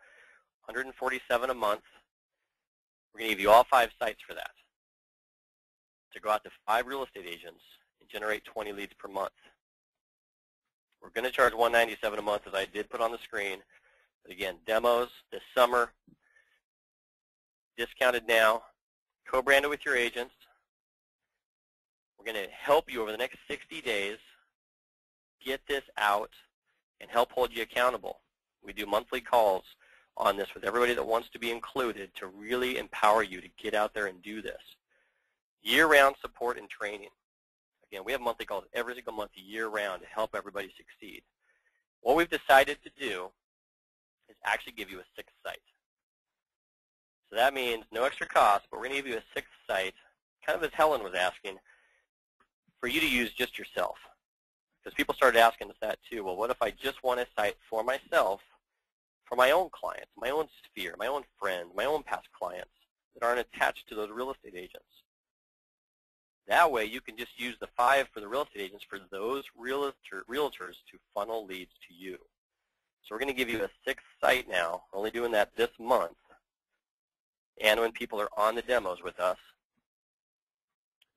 $147 a month. We're going to give you all 5 sites for that, to go out to 5 real estate agents and generate 20 leads per month. We're going to charge $197 a month, as I did put on the screen. But again, demos this summer, discounted now, co-branded with your agents. We're going to help you over the next 60 days get this out and help hold you accountable. We do monthly calls on this with everybody that wants to be included to really empower you to get out there and do this. Year-round support and training. Again, we have monthly calls every single month, year-round, to help everybody succeed. What we've decided to do is actually give you a 6th site. So that means no extra cost, but we're going to give you a 6th site, kind of as Helen was asking, for you to use just yourself. Because people started asking us that too. Well, what if I just want a site for myself, for my own clients, my own sphere, my own friends, my own past clients that aren't attached to those real estate agents? That way, you can just use the 5 for the real estate agents for those realtors to funnel leads to you. So we're going to give you a 6th site now. We're only doing that this month. And when people are on the demos with us,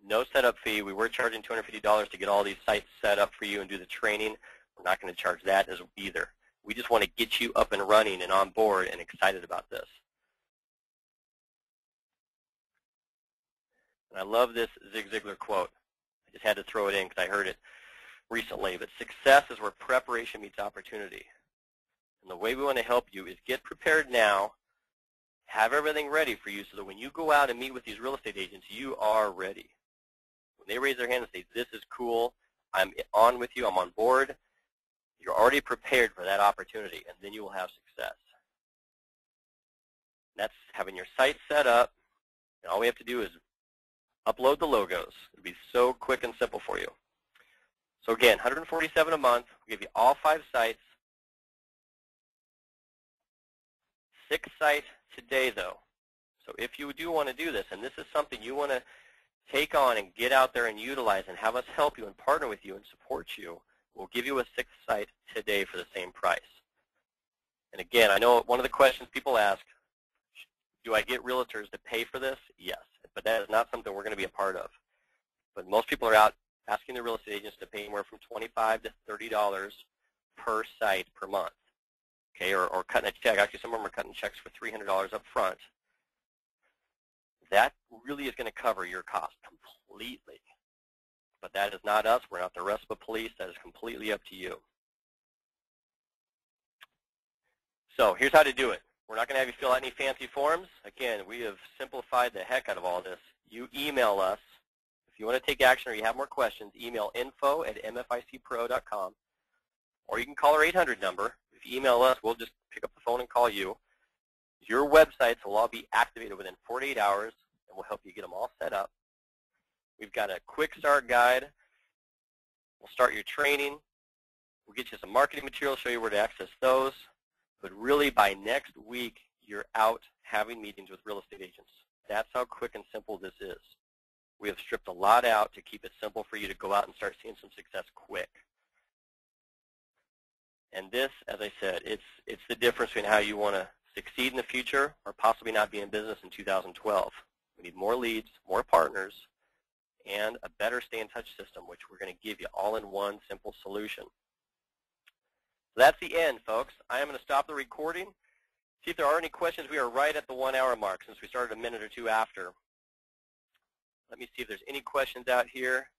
no setup fee. We were charging $250 to get all these sites set up for you and do the training. We're not going to charge that either. We just want to get you up and running and on board and excited about this. And I love this Zig Ziglar quote. I just had to throw it in because I heard it recently. But success is where preparation meets opportunity. And the way we want to help you is get prepared now, have everything ready for you so that when you go out and meet with these real estate agents, you are ready. When they raise their hand and say, this is cool, I'm on with you, I'm on board, you're already prepared for that opportunity, and then you will have success. That's having your site set up, and all we have to do is upload the logos. It'll be so quick and simple for you. So again, $147 a month. We'll give you all 5 sites. 6th site today, though. So if you do want to do this, and this is something you want to take on and get out there and utilize and have us help you and partner with you and support you, we'll give you a 6th site today for the same price. And again, I know one of the questions people ask, do I get realtors to pay for this? Yes, but that is not something we're going to be a part of. But most people are out asking the real estate agents to pay anywhere from $25 to $30 per site per month. Okay, or cutting a check. Actually, some of them are cutting checks for $300 up front. That really is going to cover your cost completely. But that is not us. We're not the RESPA police. That is completely up to you. So here's how to do it. We're not going to have you fill out any fancy forms. Again, we have simplified the heck out of all this. You email us. If you want to take action or you have more questions, email info@mficpro.com. Or you can call our 800 number. If you email us, we'll just pick up the phone and call you. Your websites will all be activated within 48 hours, and we'll help you get them all set up. We've got a quick start guide. We'll start your training. We'll get you some marketing materials, show you where to access those. But really, by next week, you're out having meetings with real estate agents. That's how quick and simple this is. We have stripped a lot out to keep it simple for you to go out and start seeing some success quick. And this, as I said, it's the difference between how you want to succeed in the future or possibly not be in business in 2012. We need more leads, more partners, and a better stay-in-touch system, which we're going to give you all in one simple solution. So that's the end, folks. I am going to stop the recording. See if there are any questions. We are right at the 1 hour mark since we started a minute or two after. Let me see if there's any questions out here.